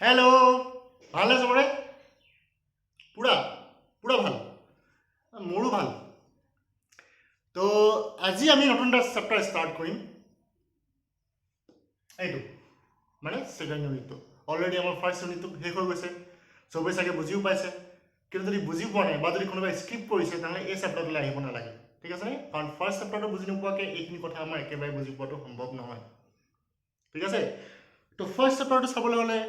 Hello' ভালনে চবৰে পুৰা পুৰা ভাল মোৰো ভাল তো আজি আমি নতুন এটা চেপ্টাৰ ষ্টাৰ্ট কৰিম এইটো মানে ছেকেণ্ড ইউনিটটো অলৰেডি আমাৰ ফাৰ্ষ্ট ইউনিটটো শেষ হৈ গৈছে চবেই চাগে বুজিও পাইছে কিন্তু যদি বুজি পোৱা নাই বা যদি কোনোবাই স্কিপ কৰিছে তেনেহ'লে এই চেপ্টাৰটোলৈ আহিব নালাগে ঠিক আছে কাৰণ ফাৰ্ষ্ট চেপ্টাৰটো বুজি নোপোৱাকৈ এইখিনি কথা আমাৰ একেবাৰে বুজি পোৱাটো সম্ভৱ নহয় ঠিক আছে তো ফাৰ্ষ্ট চেপ্টাৰটো চাবলৈ হ'লে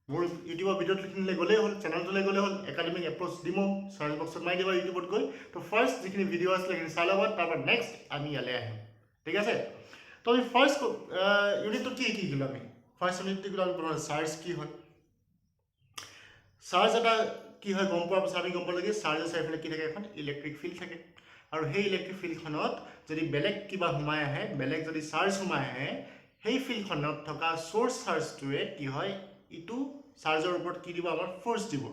মোৰ ইউটিউবৰ ভিডিঅ'টো লিখিলে গ'লেই হ'ল চেনেলটোলৈ গ'লেই হ'ল একাডেমিক এপ্ৰ'চ দিম চাৰ্চ বক্সত মাৰি দিবা ইউটিউবত গৈ তো ফাৰ্ষ্ট যিখিনি ভিডিঅ' আছিলে সেইখিনি চাই ল'বা তাৰপৰা নেক্সট আমি ইয়ালৈ আহিম ঠিক আছে তো আমি ফাৰ্ষ্ট ইউনিটটো কি শিকিলোঁ আমি ফাৰ্ষ্ট ইউনিটটো আমি প্ৰথমে চাৰ্জ কি হয় চাৰ্জ এটা কি হয় গম পোৱাৰ পাছত আমি গম পালোঁ কি চাৰ্জৰ চাৰিওফালে কি থাকে এখন ইলেক্ট্ৰিক ফিল্ড থাকে আৰু সেই ইলেক্ট্ৰিক ফিল্ডখনত যদি বেলেগ কিবা সোমাই আহে বেলেগ যদি চাৰ্জ সোমাই আহে সেই ফিল্ডখনত থকা চ'ৰ্চ চাৰ্জটোৱে কি হয় ইটো চাৰ্জৰ ওপৰত কি দিব আমাৰ ফ'ৰ্চ দিব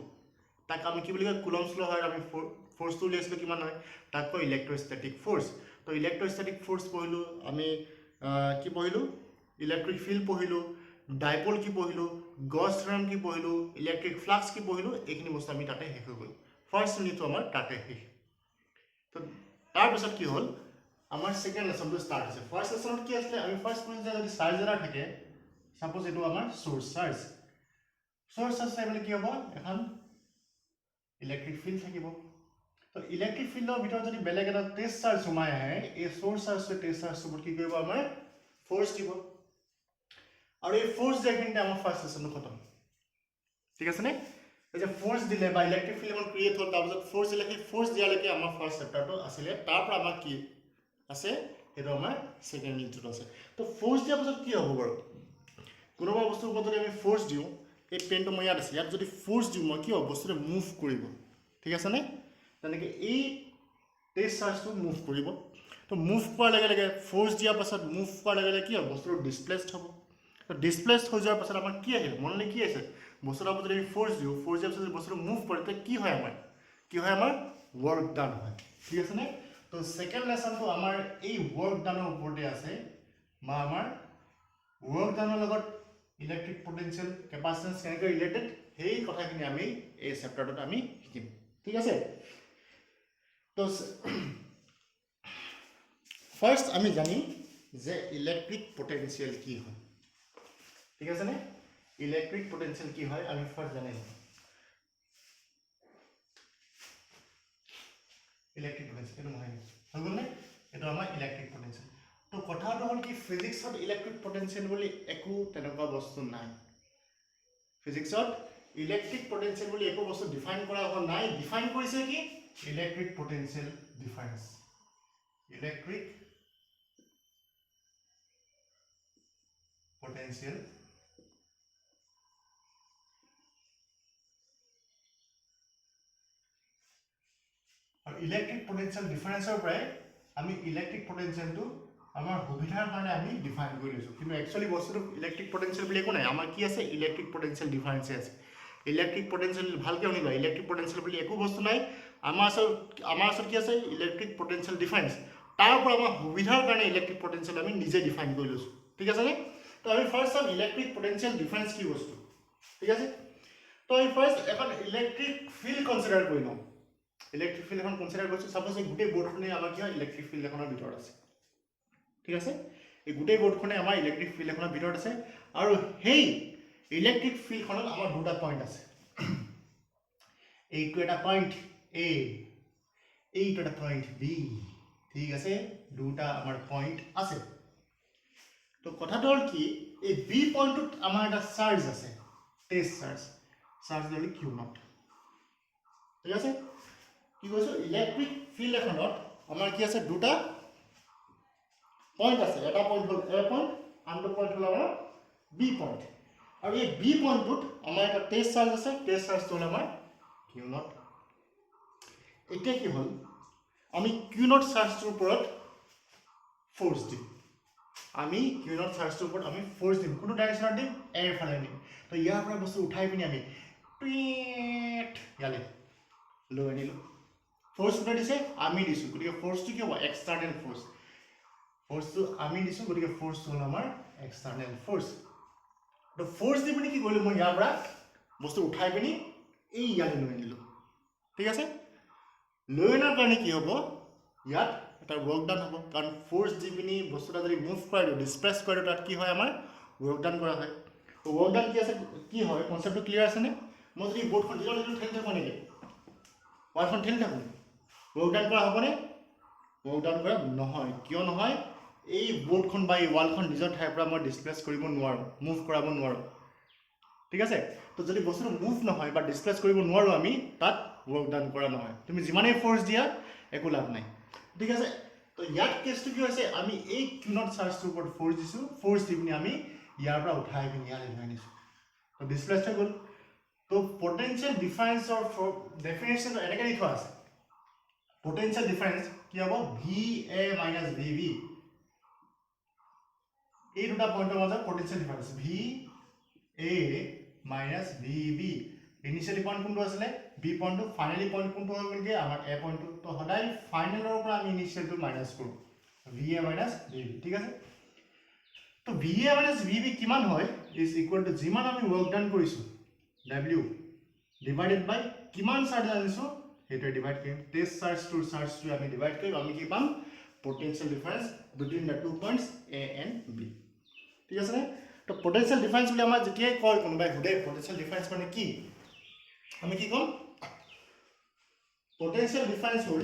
তাক আমি কি বুলি কয় কুলম্বছ ল হয় আমি ফ'ৰ্চটো উলিয়াইছিলোঁ কিমান হয় তাক কয় ইলেক্ট্ৰষ্টেটিক ফ'ৰ্চ তো ইলেক্ট্ৰষ্টেটিক ফ'ৰ্চ পঢ়িলোঁ আমি কি পঢ়িলোঁ ইলেক্ট্ৰিক ফিল্ড পঢ়িলোঁ ডাইপল কি পঢ়িলোঁ গছ থিয়ৰম কি পঢ়িলোঁ ইলেক্ট্ৰিক ফ্লাক্স কি পঢ়িলোঁ এইখিনি বস্তু আমি তাতে শেষ হৈ গ'ল ফাৰ্ষ্ট ইউনিটটো আমাৰ তাতে শেষ তো তাৰপিছত কি হ'ল আমাৰ ছেকেণ্ড লেচনটো ষ্টাৰ্ট হৈছে ফাৰ্ষ্ট লেচনত কি আছিলে আমি ফাৰ্ষ্ট পঢ়িছোঁ যে যদি চাৰ্জ এটা থাকে চাপ'জ এইটো আমাৰ চ'ৰ্চ চাৰ্জ চাই কি হ'ব এখন ইলেক্ট্ৰিক ফিল্ড থাকিব তো ইলেক্ট্ৰিক ফিল্ডৰ ভিতৰত যদি বেলেগ এটা টেষ্ট চাৰ্জ সোমাই আহে এই চ'ৰ্চ চাৰ্জটোৱে টেষ্ট চাৰ্জটোৰ ওপৰত কি কৰিব আমাৰ ফ'ৰ্চ দিব আৰু এই ফ'ৰ্চ দিয়াখিনিতে আমাৰ ফাৰ্ষ্ট লেচনটো খতম ঠিক আছে নে এই যে ফ'ৰ্চ দিলে বা ইলেক্ট্ৰিক ফিল্ড এখন ক্ৰিয়েট হ'ল তাৰপিছত ফ'ৰ্চ দিলে সেই ফ'ৰ্চ দিয়ালৈকে আমাৰ ফাৰ্ষ্ট চেপ্টাৰটো আছিলে তাৰপৰা আমাৰ কি আছে সেইটো আমাৰ ছেকেণ্ড ইউনিটটো আছে তো ফ'ৰ্চ দিয়াৰ পাছত কি হ'ব বাৰু কোনোবা বস্তুৰ ওপৰত যদি আমি ফ'ৰ্চ দিওঁ এই পেনটো মই ইয়াত আছে ইয়াত যদি ফ'ৰ্চ দিওঁ মই কি হ'ব বস্তুটো মুভ কৰিব ঠিক আছেনে তেনেকৈ এই টেষ্ট চাৰ্জটো মুভ কৰিব তো মুভ কৰাৰ লগে লগে ফ'ৰ্চ দিয়াৰ পাছত মুভ কৰাৰ লগে লগে কি হ'ব বস্তুটো ডিছপ্লেচড হ'ব তো ডিছপ্লেচড হৈ যোৱাৰ পাছত আমাৰ কি আহিল মনলৈ কি আছে বস্তুটোৰ ওপৰত যদি আমি ফ'ৰ্চ দিওঁ ফ'ৰ্চ দিয়াৰ পাছত যদি বস্তুটো মুভ কৰে তেতিয়া কি হয় আমাৰ ৱৰ্ক ডান হয় ঠিক আছেনে তো ছেকেণ্ড লেচনটো আমাৰ এই ৱৰ্ক ডানৰ ওপৰতে আছে বা আমাৰ ৱৰ্ক ডানৰ লগত ইলেক্ট্ৰিক পটেনচিয়েল কেপাচিটেন্স কেনেকৈ ৰিলেটেড সেই কথাখিনি আমি এই চেপ্টাৰটোত আমি শিকিম ঠিক আছে তো ফাৰ্ষ্ট আমি জানিম যে ইলেক্ট্ৰিক পটেনচিয়েল কি হয় ঠিক আছে নে ইলেক্ট্ৰিক পটেনচিয়েল কি হয় আমি ফাৰ্ষ্ট জানিম ইলেক্ট্ৰিক পটেনচিয়েল এইটো নহয় হৈ গ'ল নে এইটো আমাৰ ইলেক্ট্ৰিক পটেনচিয়েল তো কথাটো হ'ল কি ফিজিক্সত ইলেক্ট্ৰিক পটেনচিয়েল বুলি একো তেনেকুৱা বস্তু নাই ফিজিক্সত ইলেক্ট্ৰিক পটেনচিয়েল বুলি একো বস্তু ডিফাইন কৰা হোৱা নাই ডিফাইন কৰিছে কি electric potential difference electric potential আৰু ইলেক্ট্ৰিক পটেনচিয়েল ডিফাৰেন্সৰ পৰাই আমি ইলেক্ট্ৰিক পটেনচিয়েলটো আমাৰ সুবিধাৰ কাৰণে আমি ডিফাইন কৰি লৈছোঁ কিন্তু একচুৱেলি বস্তুটো ইলেক্ট্ৰিক পটেনচিয়েল বুলি একো নাই আমাৰ কি আছে ইলেক্ট্ৰিক পটেনচিয়েল ডিফাৰেন্সে আছে ইলেক্ট্ৰিক পটেনচিয়েল ভালকৈ শুনিবা ইলেক্ট্ৰিক পটেনচিয়েল বুলি একো বস্তু নাই আমাৰ ওচৰত কি আছে ইলেক্ট্ৰিক পটেনচিয়েল ডিফাৰেন্স তাৰ পৰা আমাৰ সুবিধাৰ কাৰণে ইলেক্ট্ৰিক পটেনচিয়েল আমি নিজে ডিফাইন কৰি লৈছোঁ ঠিক আছে নে তো আমি ফাৰ্ষ্ট চাম ইলেক্ট্ৰিক পটেনচিয়েল ডিফাৰেন্স কি বস্তু ঠিক আছে তো আমি ফাৰ্ষ্ট এখন ইলেক্ট্ৰিক ফিল্ড কনচিডাৰ কৰি লওঁ ইলেক্ট্ৰিক ফিল্ড এখন কনচিডাৰ কৰিছোঁ চাপ'জ এই গোটেই বৰ্ডখনে আমাৰ কি হয় ইলেক্ট্ৰিক ফিল্ড এখনৰ ভিতৰত আছে ঠিক আছে এই গোটেই বৰ্ডখনে আমাৰ ইলেক্ট্ৰিক ফিল্ড এখনৰ ভিতৰত আছে আৰু সেই ইলেক্ট্ৰিক ফিল্ডখনত আমাৰ দুটা পইণ্ট আছে এইটো এটা পইণ্ট এ এইটো এটা পইণ্ট বি ঠিক আছে দুটা আমাৰ পইণ্ট আছে তো কথাটো হ'ল কি এই বি পইণ্টটোত আমাৰ এটা চাৰ্জ আছে টেষ্ট চাৰ্জ হ'ল কিউ নট ঠিক আছে কি কৈছোঁ ইলেক্ট্ৰিক ফিল্ড এখনত আমাৰ কি আছে দুটা পইণ্ট আছে এটা পইণ্ট হ'ল এ পইণ্ট আনটো পইণ্ট হ'ল আমাৰ বি পইণ্ট আৰু এই বি পইণ্টটোত আমাৰ এটা টেষ্ট চাৰ্জ আছে টেষ্ট চাৰ্জটো হ'ল আমাৰ কিউ নট এতিয়া কি হ'ল আমি কিউ নট চাৰ্জটোৰ ওপৰত ফ'ৰ্চ দিম আমি কিউ নট চাৰ্জটোৰ ওপৰত আমি ফ'ৰ্চ দিম কোনটো ডাইৰেকশ্যনত দিম এৰ ফালে দিম তো ইয়াৰ পৰা বস্তু উঠাই পিনি আমি ইয়ালৈ লৈ আনিলোঁ ফ'ৰ্চ কোনে দিছে আমি দিছোঁ গতিকে ফ'ৰ্চটো কি হ'ব এক্সটাৰ্নেল ফ'ৰ্চটো আমি দিছোঁ গতিকে ফ'ৰ্চটো হ'ল আমাৰ এক্সটাৰ্নেল ফ'ৰ্চ তো ফ'ৰ্চ দি পিনি কি কৰিলোঁ মই ইয়াৰ পৰা বস্তু উঠাই পিনি এই ইয়ালৈ লৈ আনিলোঁ ঠিক আছে লৈ অনাৰ কাৰণে কি হ'ব ইয়াত এটা ৱৰ্ক ডান হ'ব কাৰণ ফ'ৰ্চ দি পিনি বস্তু এটা যদি মুভ কৰাই দিওঁ ডিছপ্লেচ কৰি দিওঁ তাত কি হয় আমাৰ ৱৰ্ক ডান কৰা হয় তো ৱৰ্ক ডান কি আছে কি হয় কনচেপ্টটো ক্লিয়াৰ আছেনে মই যদি বৰ্ডখন নিজৰ নিজৰ ঠেলি থাকোঁ নেকি ৱালখন ঠেলি থাকোঁ ৱৰ্ক ডান কৰা হ'বনে ৱৰ্ক ডান কৰা নহয় কিয় নহয় এই বৰ্ডখন বা এই ৱালখন নিজৰ ঠাইৰ পৰা মই ডিছপ্লেচ কৰিব নোৱাৰোঁ মুভ কৰাব নোৱাৰোঁ ঠিক আছে তো যদি বস্তুটো মুভ নহয় বা ডিছপ্লেচ কৰিব নোৱাৰোঁ আমি তাত ৱৰ্ক ডান কৰা নহয় তুমি যিমানেই ফ'ৰ্চ দিয়া একো লাভ নাই ঠিক আছে তো ইয়াত কেছটো কি হৈছে আমি এই কিউনট চাৰ্জটোৰ ওপৰত ফ'ৰ্চ দিছোঁ ফ'ৰ্চ দি পিনি আমি ইয়াৰ পৰা উঠাই পিনি ইয়ালৈ লৈ আনিছোঁ তো ডিছপ্লেচ হৈ গ'ল তো পটেনচিয়েল ডিফাৰেঞ্চৰ ডেফিনেশ্যন এনেকৈ দি থোৱা আছে পটেনচিয়েল ডিফাৰেঞ্চ কি হ'ব V A minus V B এই দুটা পইণ্টৰ মাজত potential difference V A minus V B initially point কোনটো আছিলে বি পইণ্টটো ফাইনেলি পইণ্ট কোনটো হৈ গ'লগৈ আমাৰ এ পইণ্টটো তো সদায় ফাইনেলৰ পৰা আমি ইনিচিয়েলটো মাইনাছ কৰোঁ V A minus V B ঠিক আছে তো V A minus V B কিমান হয় ইজ ইকুৱেল টু যিমান আমি ৱৰ্ক ডান কৰিছোঁ ডাব্লিউ ডিভাইডেড বাই কিমান চাৰ্জ আনিছোঁ সেইটোৱে ডিভাইড কৰিম টেষ্ট চাৰ্জটো আমি ডিভাইড কৰিম আমি কি পাম potential difference between the 2 points A and B ঠিক আছে নে তো পটেনচিয়েল ডিফাৰেঞ্চ বুলি আমাৰ যেতিয়াই কয় কোনোবাই সোধে পটেনচিয়েল ডিফাৰেঞ্চ মানে কি আমি কি ক'ম পটেনচিয়েল ডিফাৰেঞ্চ হ'ল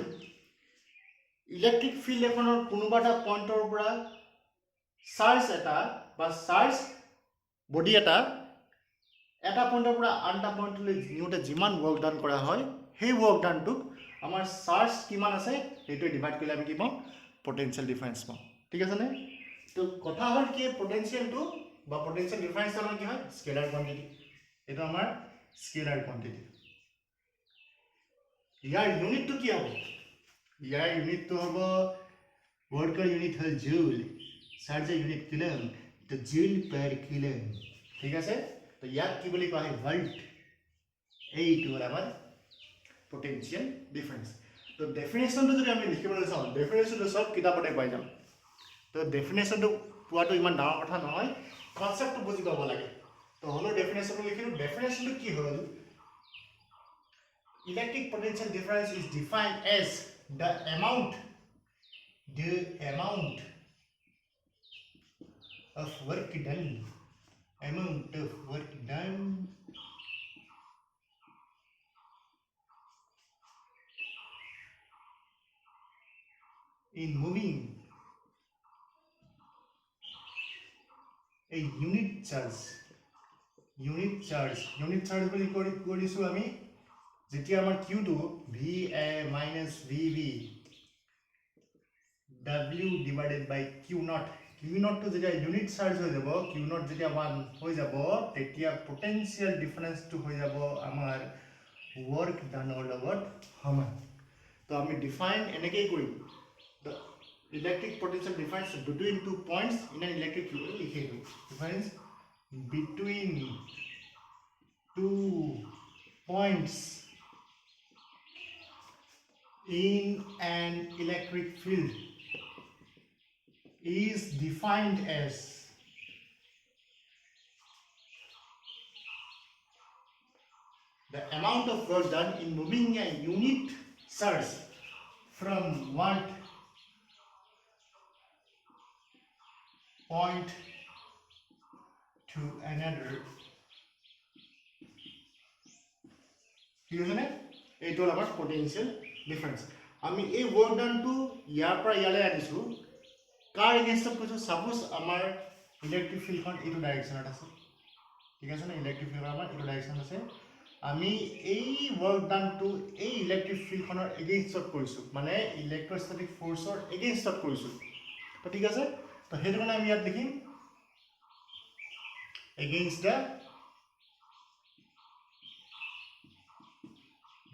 ইলেক্ট্ৰিক ফিল্ড এখনৰ কোনোবা এটা পইণ্টৰ পৰা চাৰ্জ এটা বা চাৰ্জ বডি এটা পইণ্টৰ পৰা আন এটা পইণ্টলৈ নিওঁতে যিমান ৱৰ্ক ডান কৰা হয় সেই ৱৰ্ক ডানটোক আমাৰ চাৰ্জ কিমান আছে সেইটোৱে ডিভাইড কৰিলে আমি কি পাওঁ পটেনচিয়েল ডিফাৰেঞ্চ পাওঁ ঠিক আছে নে তো কথা হ'ল কি পটেনচিয়েলটো বা পটেনচিয়েল ডিফাৰেঞ্চ আমাৰ কি হয় স্কেলাৰ কোৱান্টিটি এইটো আমাৰ স্কেলাৰ কোৱান্টিটি ইয়াৰ ইউনিটটো কি হ'ব ইয়াৰ ইউনিটটো হ'ব ৱৰ্কৰ ইউনিট হ'ল জুল চাৰ্জৰ ইউনিট কুলম তো জুল পাৰ কুলম ঠিক আছে তো ইয়াক কি বুলি কোৱা হয় ভল্ট এইটো হ'ল আমাৰ পটেনচিয়েল ডিফাৰেঞ্চ তো ডেফিনেশ্যনটো যদি আমি লিখিবলৈ চাওঁ ডেফিনেশ্যনটো চব কিতাপতে পাই যাম তো ডেফিনেশ্যনটো পোৱাটো ইমান ডাঙৰ কথা নহয় কনচেপ্টটো বুজি পাব লাগে তো হ'লেও ডেফিনেশ্যনটো লিখিলোঁ ডেফিনেশ্যনটো কি হ'ল electric potential difference is defined as the amount of work done in moving a unit charge বুলি কৰিছোঁ আমি যেতিয়া আমাৰ কিউটো V A minus V B W divided by Q নটটো যেতিয়া ইউনিট চাৰ্জ হৈ যাব কিউ নট যেতিয়া 1 হৈ যাব তেতিয়া পটেনচিয়েল ডিফাৰেঞ্চটো হৈ যাব আমাৰ ৱৰ্ক ডানৰ লগত সমান তো আমি ডিফাইন এনেকেই কৰিম the electric potential difference between 2 points in an electric field লিখি দিওঁ difference between 2 points in an electric field is defined as the amount of work done in moving a unit charge from one point to another. ঠিক আছে নে এইটো হ'ল আমাৰ potential difference আমি এই ৱৰ্ক ডানটো ইয়াৰ পৰা ইয়ালৈ আনিছোঁ কাৰ এগেইনষ্টত কৈছোঁ ছাপোজ আমাৰ ইলেক্ট্ৰিক ফিল্ডখন এইটো ডাইৰেকশ্যনত আছে ঠিক আছে নে ইলেক্ট্ৰিক ফিল্ডখন আমাৰ এইটো ডাইৰেকশ্যনত আছে আমি এই ৱৰ্ক ডানটো এই ইলেক্ট্ৰিক ফিল্ডখনৰ এগেইনষ্টত কৰিছোঁ মানে ইলেক্ট্ৰষ্টেটিক ফ'ৰ্চৰ এগেইনষ্টত কৰিছোঁ তো ঠিক আছে তো সেইটো কাৰণে আমি ইয়াত লিখিম এগেইনষ্ট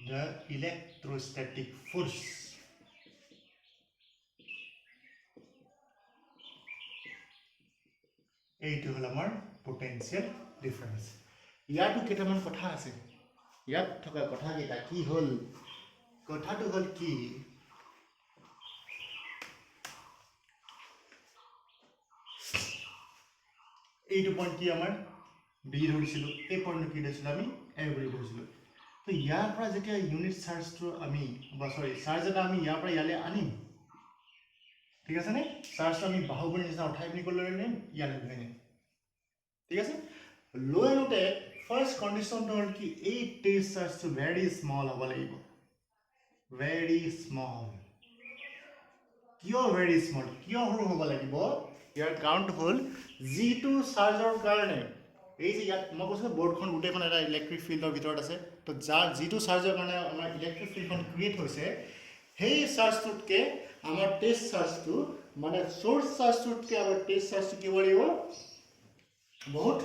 the electrostatic force এইটো হ'ল আমাৰ পটেনচিয়েল ডিফাৰেঞ্চ ইয়াতো কেইটামান কথা আছে ইয়াত থকা কথাকেইটা কি হ'ল কথাটো হ'ল কি এইটো পইণ্ট কি আমাৰ বি ধৰিছিলোঁ, এই পইণ্টটো কি ধৰিছিলোঁ আমি এ বুলি ধৰিছিলোঁ। তো ইয়াৰ পৰা যেতিয়া ইউনিট চাৰ্জটো আমি চাৰ্জ এটা আমি ইয়াৰ পৰা ইয়ালৈ আনিম, ঠিক আছে নে? চাৰ্জটো আমি বাহুগুৰি নিচিনা উঠাই পিনি ক'লৈ নিম, ইয়ালৈ লৈ নিম, ঠিক আছে? লৈ আনোতে ফাৰ্ষ্ট কণ্ডিশ্যনটো হ'ল কি, এই টেষ্ট চাৰ্জটো ভেৰি স্মল হ'ব লাগিব, ভেৰি স্মল। কিয় ভেৰি স্মল, কিয় সৰু হ'ব লাগিব? ইয়াৰ কাৰণটো হ'ল যিটো চাৰ্জৰ কাৰণে এই যে ইয়াত মই কৈছোঁ বৰ্ডখন গোটেইখন এটা ইলেক্ট্ৰিক ফিল্ডৰ ভিতৰত আছে, তো যিটো চাৰ্জৰ কাৰণে আমাৰ ইলেক্ট্ৰিক ফিল্ডখন ক্ৰিয়েট হৈছে, সেই চাৰ্জটোতকৈ আমাৰ টেষ্ট চাৰ্জটো মানে চ'ৰ্চ চাৰ্জটোতকৈ আমাৰ টেষ্ট চাৰ্জটো কি হ'ব লাগিব, বহুত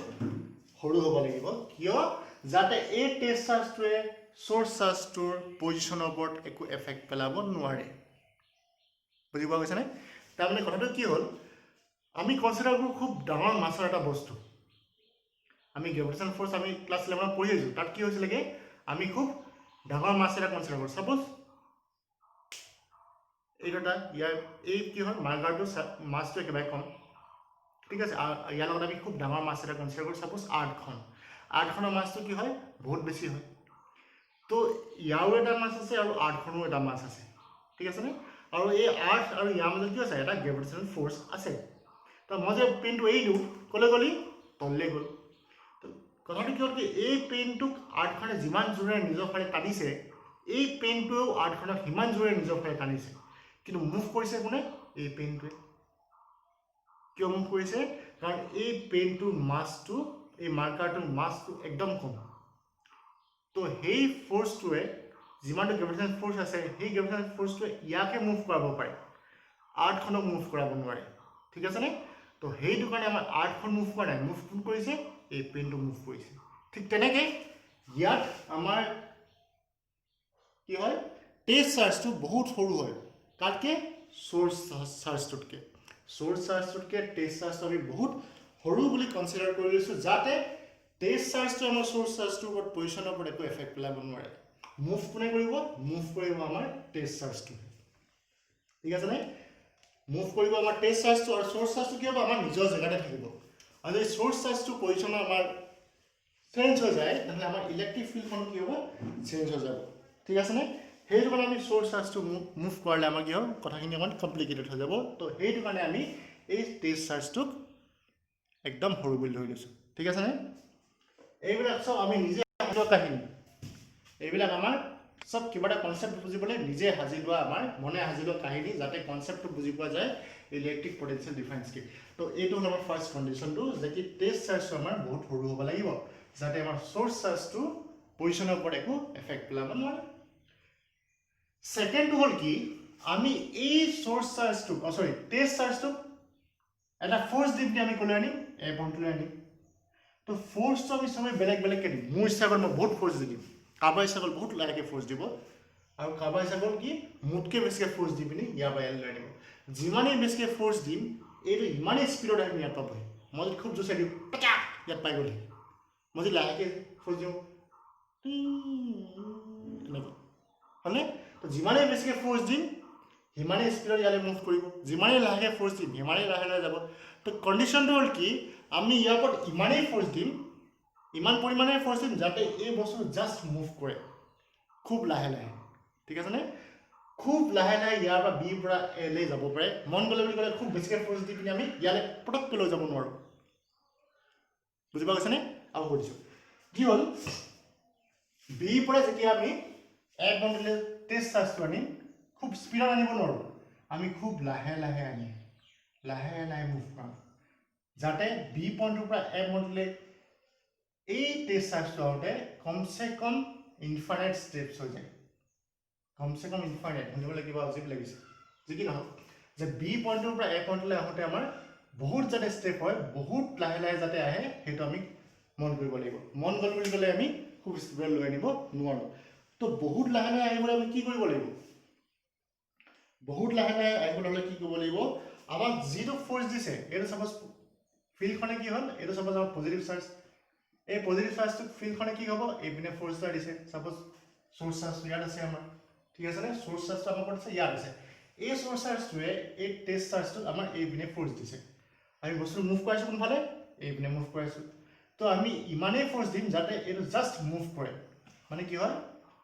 সৰু হ'ব লাগিব। কিয়? যাতে এই টেষ্ট চাৰ্জটোৱে চ'ৰ্চ চাৰ্জটোৰ পজিশ্যনৰ ওপৰত একো এফেক্ট পেলাব নোৱাৰে। বুজি পোৱা গৈছেনে? তাৰমানে কথাটো কি হ'ল, আমি কনচিডাৰ কৰোঁ খুব ডাঙৰ মাছৰ এটা বস্তু, আমি গ্ৰেভিটেশ্যন ফ'ৰ্চ আমি ক্লাছ 11ত পঢ়ি আহিছোঁ, তাত কি হৈছিলেগে, আমি খুব ডাঙৰ মাছ এটা কনচিডাৰ কৰোঁ। ছাপ'জ এইটো এটা ইয়াৰ এই কি হয় মাৰ্কাৰটো মাছটো একেবাৰে কম, ঠিক আছে? ইয়াৰ লগত আমি খুব ডাঙৰ মাছ এটা কনচিডাৰ কৰোঁ, ছাপ'জ আঠখনৰ মাছটো কি হয় বহুত বেছি হয়। তো ইয়াৰো এটা মাছ আছে আৰু আঠখনো এটা মাছ আছে, ঠিক আছেনে? আৰু এই আঠ আৰু ইয়াৰ মাজত কি আছে, এটা গ্ৰেভিটেশ্যন ফ'ৰ্চ আছে। তো মই যে পেনটো এৰিলোঁ, ক'লৈ গ'লি, তললৈ গ'ল। তো কথাটো কি হ'ল কি, এই পেনটোক আঠখনে যিমান জোৰেৰে নিজৰ ফালে টানিছে, এই পেনটোৱেও আঠখনক সিমান জোৰেৰে নিজৰ ফালে টানিছে, কিন্তু মুভ কৰিছে কোনে, এই পেনটোৱে। কিয় মুভ কৰিছে? কাৰণ এই পেনটোৰ মাছটো, এই মাৰ্কাৰটোৰ মাছটো একদম কম। তো সেই ফ'ৰ্চটোৱে যিমানটো গ্ৰেভিটেশ্যন ফ'ৰ্চ আছে, সেই গ্ৰেভিটেশ্যন ফ'ৰ্চটোৱে ইয়াকে মুভ কৰাব পাৰে, আঠখনক মুভ কৰাব নোৱাৰে, ঠিক আছেনে? তো সেইটো কাৰণে আমাৰ আঠখন মুভ কৰা নাই, মুভ কোন কৰিছে, এই পেনটো মুভ কৰিছে। ঠিক তেনেকৈ ইয়াত আমাৰ কি হয়, টেষ্ট চাৰ্জটো বহুত সৰু হয়, কাতকৈ চ'ৰ্চ চাৰ্জটোতকৈ। চ'ৰ্চ চাৰ্জটোতকৈ টেষ্ট চাৰ্জটো আমি বহুত সৰু বুলি কনচিডাৰ কৰি লৈছোঁ, যাতে টেষ্ট চাৰ্জটো আমাৰ চ'ৰ্চ চাৰ্জটোৰ ওপৰত পজিশ্যনৰ ওপৰত একো এফেক্ট পেলাব নোৱাৰে। মুভ কোনে কৰিব, মুভ কৰিব আমাৰ টেষ্ট চাৰ্জটো, ঠিক আছেনে? মুভ কৰিব আমাৰ টেষ্ট চাৰ্জটো, আৰু চ'ৰ্চ চাৰ্জটো কি হ'ব, আমাৰ নিজৰ জেগাতে থাকিব। আৰু যদি চ'ৰ্চ চাৰ্জটো পজিশ্যনৰ আমাৰ চেঞ্জ হৈ যায়, তেনেহ'লে আমাৰ ইলেক্ট্ৰিক ফিল্ডখন কি হ'ব, চেঞ্জ হৈ যাব, ঠিক আছেনে? সেইটো কাৰণে আমি চ'ৰ্চ চাৰ্জটো মুভ কৰালে আমাৰ কি হ'ব, কথাখিনি অকণমান কমপ্লিকেটেড হৈ যাব। তো সেইটো কাৰণে আমি এই টেষ্ট চাৰ্জটোক একদম সৰু বুলি ধৰি লৈছোঁ, ঠিক আছেনে? এইবিলাক চব আমি নিজে কাহিনী, এইবিলাক আমাৰ চব কিবা এটা কনচেপ্ট বুজিবলৈ নিজে সাজি লোৱা, আমাৰ মনে সাজি লোৱা কাহিনী, যাতে কনচেপ্টটো বুজি পোৱা যায় ইলেক্ট্ৰিক পটেনচিয়েল ডিফাৰেঞ্চ কি। তো এইটো হ'ল আমাৰ ফাৰ্ষ্ট কণ্ডিশ্যনটো, যে কি টেষ্ট চাৰ্জটো আমাৰ বহুত সৰু হ'ব লাগিব, যাতে আমাৰ চ'ৰ্চ চাৰ্জটো পজিশ্যনৰ ওপৰত একো এফেক্ট পেলাব নোৱাৰে। ছেকেণ্ডটো হ'ল কি, আমি এই চ'ৰ্চ চাৰ্জটোক টেষ্ট চাৰ্জটোক এটা ফ'ৰ্চ দি পিনি আমি ক'লৈ আনিম, এই পইণ্টলৈ আনিম। তো ফ'ৰ্চটো আমি চবেই বেলেগ বেলেগকৈ দিম। মোৰ ইচ্ছা গ'ল মই বহুত ফ'ৰ্চ দি দিম, কাৰোবাৰ ইচ্ছা গ'ল বহুত লাহেকৈ ফ'ৰ্চ দিব, আৰু কাৰোবাৰ ইচ্ছা গ'ল কি মোতকৈ বেছিকৈ ফ'ৰ্চ দি পিনি ইয়াৰ পৰা ইয়ালৈ আনিব। যিমানেই বেছিকৈ ফ'ৰ্চ দিম, এইটো ইমানেই স্পীডত আহি ইয়াত পাবহি। মই যদি খুব জোৰছে দিওঁ, ইয়াত পাই গ'লহি। মই যদি লাহেকৈ ফ'ৰ্চ দিওঁ, এনেকৈ হয়নে? তো যিমানেই বেছিকৈ ফ'ৰ্চ দিম, সিমানেই স্পীডত ইয়ালৈ মুভ কৰিব, যিমানেই লাহেকৈ ফ'ৰ্চ দিম, সিমানেই লাহে লাহে যাব। তো কণ্ডিশ্যনটো হ'ল কি, আমি ইয়াৰ ওপৰত ইমানেই ফ'ৰ্চ দিম, ইমান পৰিমাণে ফ'ৰ্চ দিম, যাতে এই বস্তুটো জাষ্ট মুভ কৰে খুব লাহে লাহে, ঠিক আছেনে? খুব লাহে লাহে ইয়াৰ পৰা বিৰ পৰা এলৈ যাব পাৰে। মন গ'লে বুলি ক'লে খুব বেছিকৈ ফ'ৰ্চ দি পিনি আমি ইয়ালৈ পটককৈ লৈ যাব নোৱাৰোঁ। বুজি পোৱা গৈছেনে? আৰু কৈ দিছোঁ, কি হ'ল, বিৰ পৰা যেতিয়া আমি এক বন্দিলে টেষ্ট চাৰ্জটো আনিম, খুব স্পীডত আনিব নোৱাৰোঁ, আমি খুব লাহে লাহে আনিম, লাহে লাহে মুভ কৰাম, যাতে বি পইণ্টটোৰ পৰা এক বন্দিলে এই টেষ্ট চাৰ্জটো আহোঁতে কমচে কম ইনফাইনাইট ষ্টেপছ হৈ যায়। কমচে কম ইনফাইনাইট, শুনিবলৈ কিবা অজীৱ লাগিছে, যি কি নহওক, যে বি পইণ্টটোৰ পৰা এ পইণ্টলৈ আহোঁতে আমাৰ বহুত যাতে ষ্টেপ হয়, বহুত লাহে লাহে যাতে আহে, সেইটো আমি মন কৰিব লাগিব। মন গ'ল বুলি ক'লে আমি খুব স্পীডত লৈ আনিব নোৱাৰোঁ। তো বহুত লাহে লাহে আহিবলৈ আমি কি কৰিব লাগিব, বহুত লাহে লাহে আহিবলৈ হ'লে কি কৰিব লাগিব, আমাক যিটো ফ'ৰ্চ দিছে, এইটো ছাপ'জ ফিল্ডখনে কি হ'ল, এইটো ছাপ'জ আমাৰ পজিটিভ চাৰ্জ, এই পজিটিভ চাৰ্জটোক ফিল্ডখনে কি হ'ব, এইপিনে ফ'ৰ্চ এটা দিছে, ছাপ'জ চ'ৰ্চ চাৰ্জটো ইয়াত আছে আমাৰ, ঠিক আছেনে? চ'ৰ্চ চাৰ্জটো আমাৰ ক'ত আছে, ইয়াত আছে। এই চ'ৰ্চ চাৰ্জটোৱে এই টেষ্ট চাৰ্জটোক আমাৰ এইপিনে ফ'ৰ্চ দিছে, আমি বস্তুটো মুভ কৰাইছোঁ কোনফালে, এইপিনে মুভ কৰাইছোঁ। তো আমি ইমানেই ফ'ৰ্চ দিম যাতে এইটো জাষ্ট মুভ কৰে মানে কি হয়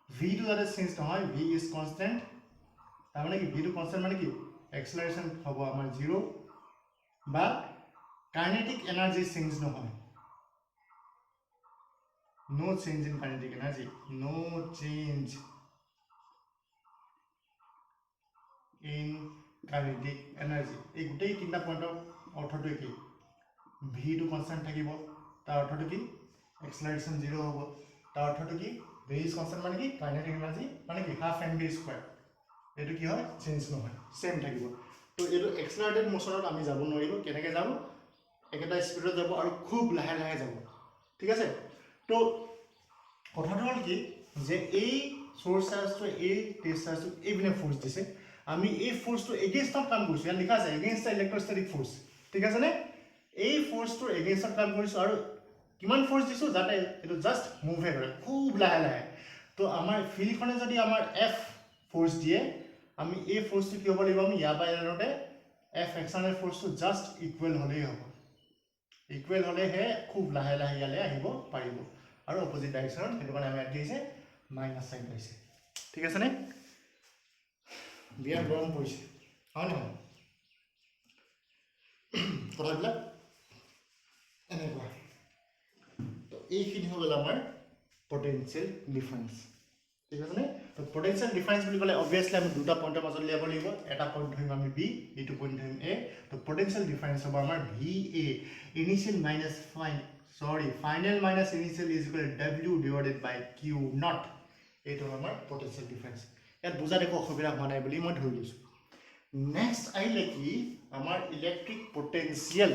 ভিটো যাতে চেঞ্জ নহয় ভি ইজ কনষ্টেণ্ট তাৰমানে কি ভিটো কনষ্টেণ্ট মানে কি এক্সেলাৰেশ্যন হ'ব আমাৰ 0 বা কাইনেটিক এনাৰ্জি চেঞ্জ নহয় no change in kinetic energy no change in kinetic energy এই গোটেই তিনটা পইণ্টৰ অৰ্থটো কি ভি টো কনষ্টেণ্ট থাকিব তাৰ অৰ্থটো কি এক্সেলাৰেশ্যন 0 হ'ব তাৰ অৰ্থটো কি ভি ইজ কনষ্টেণ্ট মানে কি কাইনেটিক এনাৰ্জি মানে কি হাফ এম ভি স্কয়াৰ এইটো কি হয় চেঞ্জ নহয় সেম থাকিব তো এইটো এক্সেলাৰেটেড মোশনত আমি যাব নোৱাৰিব কেনেকৈ যাব একেটা স্পীডত যাব আৰু খুব লাহে লাহে যাব ঠিক আছে তো কথাটো হ'ল কি যে এই সোর্স চার্জটো এই টেস্ট চার্জটো এইপিনে ফোর্স দিছে আমি এই ফোর্সটো এগেইনষ্টত কাম কৰিছো ইয়াত লিখা আছে এগেইনষ্ট দ্য ইলেক্ট্ৰোষ্টেটিক ফোৰ্স ঠিক আছে নে এই ফোৰ্সটোৰ এগেইনষ্টত কাম কৰিছো আৰু কিমান ফোৰ্স দিছো যাতে এটো জাস্ট মুভ হে কৰে খুব লাহে লাহে তো আমাৰ ফিল্ডখনে যদি আমাৰ এফ ফোৰ্স দিয়ে আমি এই ফোৰ্সটো কি হ'ব লাগিব আমি ইয়াৰ পৰা ইয়ালৈকে এফ এক্সটাৰ্নেল ফোৰ্সটো জাস্ট ইকুৱেল হ'লেই হ'ব ইকুৱেল হ'লেহে খুব লাহে লাহে ইয়ালৈ আহিব পাৰিব আৰু অপোজিট ডাইৰেকশ্যনত সেইটো কাৰণে আমি ইয়াত দিছে মাইনাছ সাইন পাইছে ঠিক আছে নে বিয়াৰ গৰম পৰিছে হয় নহয় কথাবিলাক এনেকুৱা তো এইখিনি হৈ গ'ল আমাৰ পটেনচিয়েল ডিফাৰেঞ্চ ঠিক আছে নে তো পটেনচিয়েল ডিফাৰেঞ্চ বুলি ক'লে অবভিয়াছলি আমি দুটা পইণ্টৰ মাজত লিয়াব লাগিব এটা পইণ্ট ধৰিম আমি বি এইটো পইণ্ট ধৰিম এ তো পটেনচিয়েল ডিফাৰেঞ্চ হ'ব আমাৰ V A initial minus final minus initial is equal to W divided by Q naught এইটো আমাৰ পটেনচিয়েল ডিফাৰেঞ্চ ইয়াত বুজা দেখো অসুবিধা হোৱা নাই বুলি মই ধৰি লৈছো নেক্সট আহিলে কি আমাৰ ইলেক্ট্ৰিক পটেনচিয়েল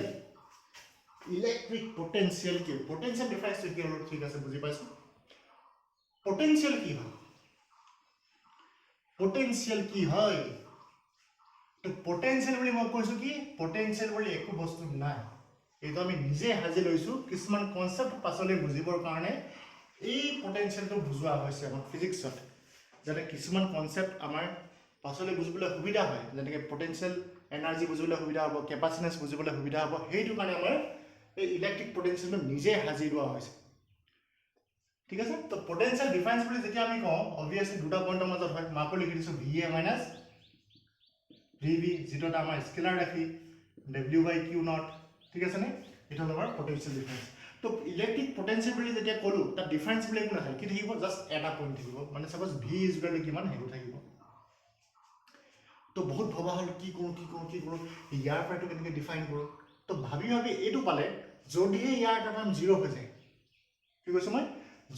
কি পটেনচিয়েল ডিফাৰেঞ্চ কি হ'ল ঠিক আছে বুজি পাইছো পটেনচিয়েল কি হয় তো পটেনচিয়েল বুলি মই কৈছো কি পটেনচিয়েল বুলি একো বস্তু নাই এইটো আমি নিজে হাজি লৈছো কিছুমান কনসেপ্ট পাছলৈ বুজিবৰ কাৰণে এই পটেনচিয়েলটো বুজোৱা হৈছে আমাৰ ফিজিক্সত যাতে কিছুমান কনসেপ্ট আমাৰ পাছলৈ বুজিবলৈ সুবিধা হয় যেনেকৈ পটেনচিয়েল এনাৰ্জি বুজিবলৈ সুবিধা হ'ব কেপাচিটেন্স বুজিবলৈ সুবিধা হ'ব সেইটো কাৰণে আমাৰ এই ইলেক্ট্ৰিক পটেনচিয়েলটো নিজে হাজি লোৱা হৈছে ঠিক আছে তো পটেনচিয়েল ডিফাৰেন্স বুলি যেতিয়া আমি কওঁ অবভিয়াছলি দুটা পইণ্টৰ মাজত হয় মাপো লিখি দিছো VA মাইনাছ VB যেটা আমাৰ স্কেলাৰ ৰাখি W/Q0 ঠিক আছে নে এটা হল আমাৰ পটেনচিয়েল ডিফাৰেন্স তো ইলেক্ট্ৰিক পটেনচিয়েল বুলি যেতিয়া কলো তাৰ ডিফাৰেন্স বুলি একো নহয় কি থাকিব জাস্ট এটা পইণ্ট থাকিব মানে সাপোজ V ইকুৱেল টু কিমান হেতু থাকিব তো বহুত ভবা হল কি কৰো ইয়াৰ পৰাটো কেনেকৈ ডিফাইন কৰো তো ভাবি এইটো পালে যদিহে ইয়াৰ এটা টাৰ্ম 0 হৈ যায় কি কৈছো মই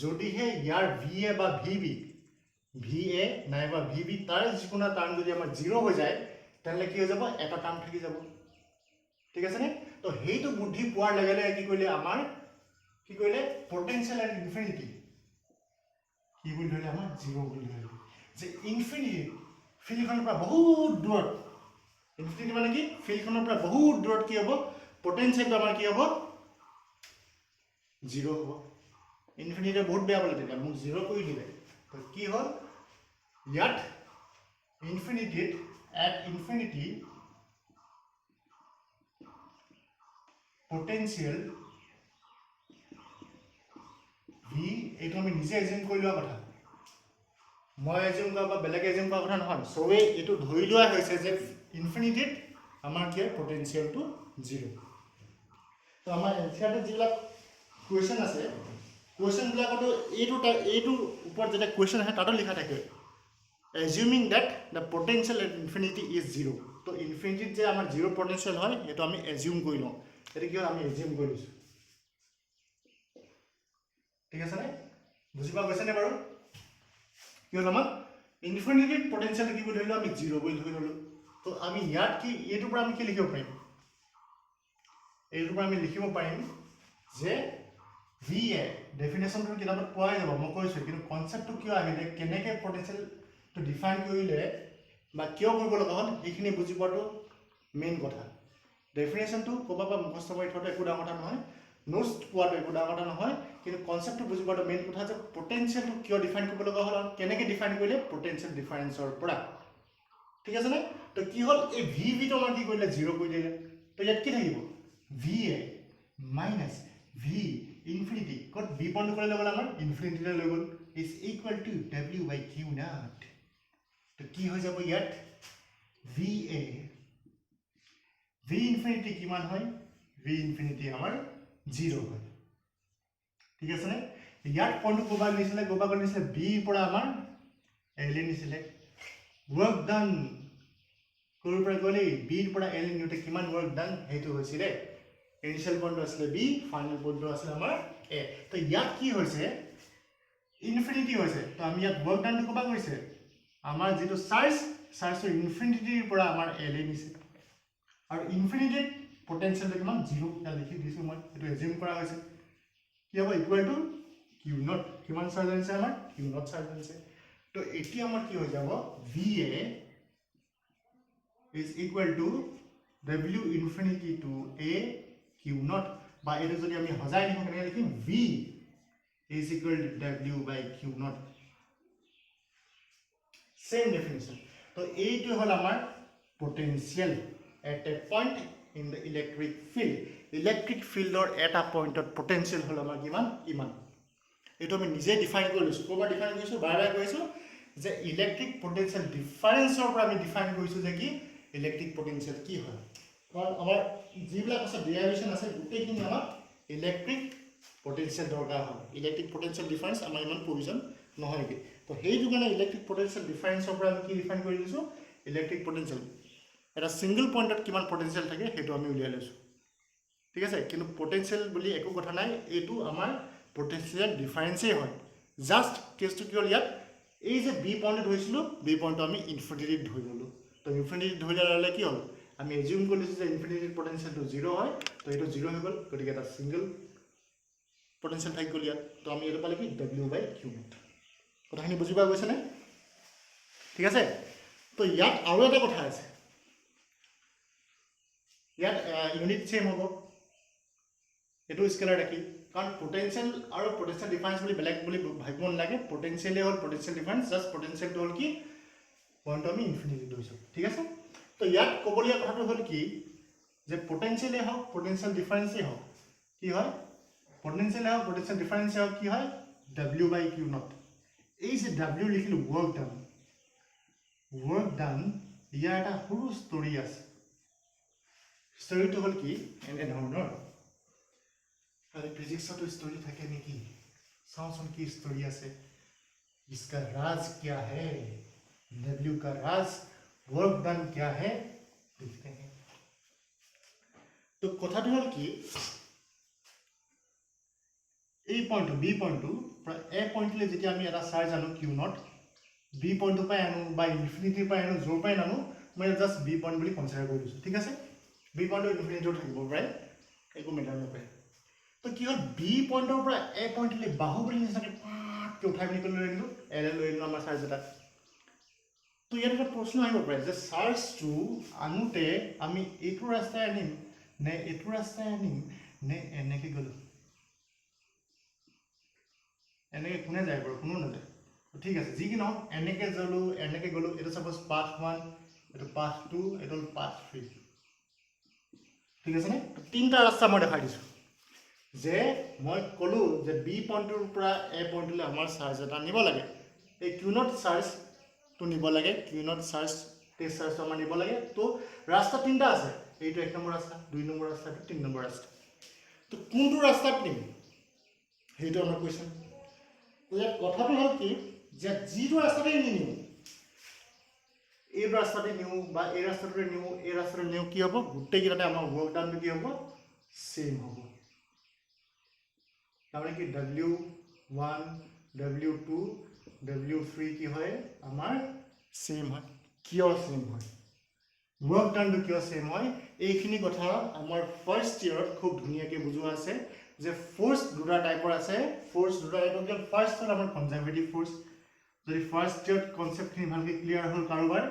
যদিহে ইয়াৰ VA বা VB VA নাইবা VB তাৰ যিকোনো টাৰ্ম যদি আমাৰ 0 হৈ যায় তাহলে কি হৈ যাব এটা টাৰ্ম থাকি যাব ঠিক আছে নে তো হেইটো বুদ্ধি পোৱাৰ লগে লগে কি কইলে আমাৰ কি কইলে পটেনচিয়েল এট ইনফিনিটি কি বুলি ধৰিলে আমাৰ 0 বুলি ধৰিলে যে ইনফিনিটি ফিল্ডখনৰ পৰা বহুত দূৰত ইনফিনিটি মানে কি ফিল্ডখনৰ পৰা বহুত দূৰত কি হ'ব পটেনচিয়েলটো আমাৰ কি হ'ব 0 হ'ব ইনফিনিটি বহুত বেয়া বলে তেতিয়া মোক 0 কৰি দিলে তো কি হ'ল ইয়াত ইনফিনিটিত at infinity potential v এইটো আমি নিজে এজিউম কৰি লোৱা কথা মই এজিউম কৰা বা বেলেগ এজিউম কৰা কথা নহয় সবে এইটো ধৰি লোৱা হৈছে যে ইনফিনিটিত আমাৰ কি পটেনচিয়েলটো 0 তো আমাৰ এনসাৰতে যিবিলাক কোৱেশ্চন আছে কোৱেশ্চন বিলাকতো এইটো ওপৰত যেটা কোৱেশ্চন আছে তাতো লিখা থাকে assuming that the potential at infinity is 0 তো infinity যে আমাৰ 0 potential হয় এটো আমি assume কৰি লওঁ এটো কি আমি assume কৰি লৈছো ঠিক আছে নে বুজিবা গৈছে নে বাৰু কি হ'ল আমাৰ infinity potential কি বুলি ধৰিলো আমি 0 বুলি ধৰি ললো তো আমি ইয়াত কি এটো পৰা আমি কি লিখিব পাৰিম এটো পৰা আমি লিখিব পাৰিম যে VA ডেফিনেশনটো কিতাপত পোৱাই যাব মই কৈছো কিন্তু কনসেপ্টটো কিয় আহিলে কেনেকৈ পটেনচিয়েল তো ডিফাইন কৰিলে বা কিয় কৰিব লগা হ'ল এইখিনি বুজি পোৱাটো মেইন কথা ডেফিনেশনটো ক'বা বা মুখস্থ কৰি থোৱাটো একো ডাঙৰ কথা নহয় নোটছ পোৱাটো একো ডাঙৰ কথা নহয় কিন্তু কনসেপ্টটো বুজি পোৱাটো মেইন কথা যে পটেনচিয়েলটো কিয় ডিফাইন কৰিব লগা হ'ল আৰু কেনেকৈ ডিফাইন কৰিলে পটেনচিয়েল ডিফাৰেন্সৰ পৰা ঠিক আছে নে তো কি হ'ল এই VB টো আমাৰ কি কৰিলে 0 কৰি দিলে তো ইয়াত কি থাকিব VA মাইনাছ V ইনফিনিটি কত বি পইণ্টটো ক'লে লৈ গ'ল আমাৰ ইনফিনিটিলৈ লৈ গ'ল ইজ ইকুৱেল টু W/Q0 তো কি হৈ যাব ইয়াত VA V ইনফিনিটি কিমান হয় V ইনফিনিটি আমাৰ 0 হয় ঠিক আছে নে ইয়াত পইণ্টটো ক'বা নিছিলে B পৰা আমাৰ L নিছিলে work done কোৰ পৰা গ'লে B পৰা L নিউতে কিমান work done হেতু হৈছিলে ইনিশিয়াল পইণ্ট আছিলে B ফাইনাল পইণ্টটো আছিলে আমাৰ A তো ইয়াত কি হৈছে ইনফিনিটি হৈছে তো আমি ইয়াত work done ক'বা কৈছে আমাৰ যেটো চাৰ্জৰ ইনফিনিটিৰ পৰা আমাৰ L নিছে আৰু ইনফিনিটিৰ পটেনশিয়েলটো কিমান 0 টা লিখি দিছো মই এটো এজিউম কৰা হৈছে কি হ'ব ইকুৱেল টু Q0 কিমান চাৰ্জ আছে আমাৰ Q0 চাৰ্জ আছে তো এটি আমাৰ কি হৈ যাব VA is equal to W infinity to A Q0 বা এটো যদি আমি হজাই লিখো কেনে লিখিম V is equal to W by Q0 same definition তো এইটো হল আমাৰ potential at a point in the electric field or at a point of potential হল আমাৰ কিমান ইমান এটো আমি নিজে ডিফাইন কৰি লৈছো কোবা ডিফাইন কৰিছো বাৰ কৈছো যে ইলেক্ট্ৰিক পটেনশিয়াল ডিফাৰেন্সৰ পৰা আমি ডিফাইন কৰিছো যে কি ইলেক্ট্ৰিক পটেনশিয়াল কি হয় কাৰণ আমাৰ যিবিলাক আছে ডেৰিভেশন আছে গুটেইখিনি আমাৰ ইলেক্ট্ৰিক পটেনশিয়াল দৰকাৰ হয় ইলেক্ট্ৰিক পটেনশিয়াল ডিফাৰেন্স আমাৰ ইমান প্ৰয়োজন নহয় কি তো হেইটো কাৰণে ইলেক্ট্ৰিক পটেনশিয়াল ডিফাৰেন্সৰ পৰা আমি কি ডিফাইন কৰি লৈছো ইলেক্ট্ৰিক পটেনশিয়াল এটা সিঙ্গল পয়েন্টত কিমান পটেনশিয়াল থাকে হেতু আমি উলিয়াই লৈছো ঠিক আছে কিন্তু পটেনশিয়াল বুলি একো কথা নাই এটো আমাৰ পটেনশিয়াল ডিফাৰেন্সই হয় জাস্ট কেছটো কি হল ইয়াত এই যে বি পয়েন্টত হৈছিল বি পয়েন্ট আমি ইনফিনিটি ধৰি ললো তো ইনফিনিটি ধৰি ললে কি হল আমি এজিউম কৰিছো যে ইনফিনিটিৰ পটেনশিয়ালটো 0 হয় তো এটো 0 হৈ গল গতিকে এটা সিঙ্গল পটেনশিয়াল থাকি গল ইয়াত তো আমি এটো পালে কি W/Q0 কথাখিনি বুজি পা গৈছে নে ঠিক আছে তো ইয়াত আৰু এটা কথা আছে ইয়াত ইউনিট সেম হ'ব এটো স্কেলাৰ ৰাখি কাৰণ পটেনশিয়াল আৰু পটেনশিয়াল ডিফাৰেন্স বুলি বেলেগ বুলি ভাবিব নালাগে পটেনশিয়ালে হল পটেনশিয়াল ডিফাৰেন্স জাস্ট পটেনশিয়ালটো হল কি পইণ্ট আমি ইনফিনিটি লৈছো ঠিক আছে তো ইয়াত কবলীয়া কথাটো হল কি যে পটেনশিয়ালে হওক পটেনশিয়াল ডিফাৰেন্সে হওক কি হয় পটেনশিয়ালে হওক পটেনশিয়াল ডিফাৰেন্সে হওক কি হয় W/Q0 এই যে W লিখিলো work done ইয়াৰ এটা সৰু ষ্টৰী আছে ষ্টৰীটো হল কি এনে ধৰণৰ अरे फिजिक्स तो स्टोरी থাকে নেকি साउंड की स्टोरी আছে इसका राज क्या है W का राज वर्क डन क्या है देखते हैं तो কথাটো হল কি এই পয়েন্ট বি পয়েন্টটো এ পয়েন্টলে যেতিয়া আমি এটা চাৰ্জ আনো Q0 বি পয়েন্ট পাই আনো বা ইনফিনিটি পাই আনো জোৰ পাই আনো মই জাস্ট বি পয়েন্ট বুলি কনসিডাৰ কৰিছো ঠিক আছে বি পয়েন্ট ইনফিনিটি থাকিব প্ৰায় একো মেটাৰ নকৰে তো কি হল বি পয়েন্টৰ পৰা এ পয়েন্টলে বাহুবলি নিচিনাকে পাটকে উঠাই পিনি লৈ আনিলো এল লৈ আনিলো আমাৰ চাৰ্জ এটা তো ইয়াত এটা প্ৰশ্ন আহিব পাৰে যে চাৰ্জটো আনোতে আমি এইটো ৰাস্তায় আনিম নে এইটো ৰাস্তায় আনিম নে এনেকে গলো এনেকে কোনে যায় বাৰু কোনো নাযায় ঠিক আছে যি কি নহওক এনেকে গলো এটা সাপোজ পাথ 1 এটা পাথ 2 এটা পাথ 3 ঠিক আছে নে তিনটা ৰাস্তা মই দেখাই দিছো যে মই কলো যে বি পয়েন্টৰ পৰা এ পয়েন্টলৈ আমাৰ চাৰ্জ এটা নিব লাগে এই Q0 চাৰ্জ তো নিব লাগে Q0 চাৰ্জ টেষ্ট চাৰ্জ আমাৰ নিব লাগে তো ৰাস্তা তিনটা আছে এইটো এক নম্বৰ ৰাস্তা দুই নম্বৰ ৰাস্তা তিন নম্বৰ ৰাস্তা তো কোনটো ৰাস্তাত নিম হেইটো আমাৰ কোৱেশ্চন তো ইয়াত কথাটো হল কি যে যিটো ৰাস্তাতে নিনিও এই ৰাস্তাতে নিউ বা এই ৰাস্তাতে নিউ কি হ'ব গুটেই কিটাতে আমাৰ ওয়ার্ক ডান কি হ'ব সেম হ'ব তাহলে কি W1 W2 W3 কি হয় আমাৰ সেম হয় কিয় সেম হয় ওয়াৰ্ক ডানটো কিয় সেম হয় এইখিনি কথা আমাৰ ফাৰ্স্ট ইয়াৰত খুব ধুনিয়াকে বুজোৱা আছে যে ফোৰ্স দুটা টাইপৰ আছে ফোৰ্স দুটা টাইপৰ ফাৰ্স্ট হল আমাৰ কনজাৰভেটিভ ফোৰ্স যদি ফাৰ্স্ট ইয়াৰত কনসেপ্টখিনি ভালকে ক্লিয়াৰ হল কাৰোবাৰ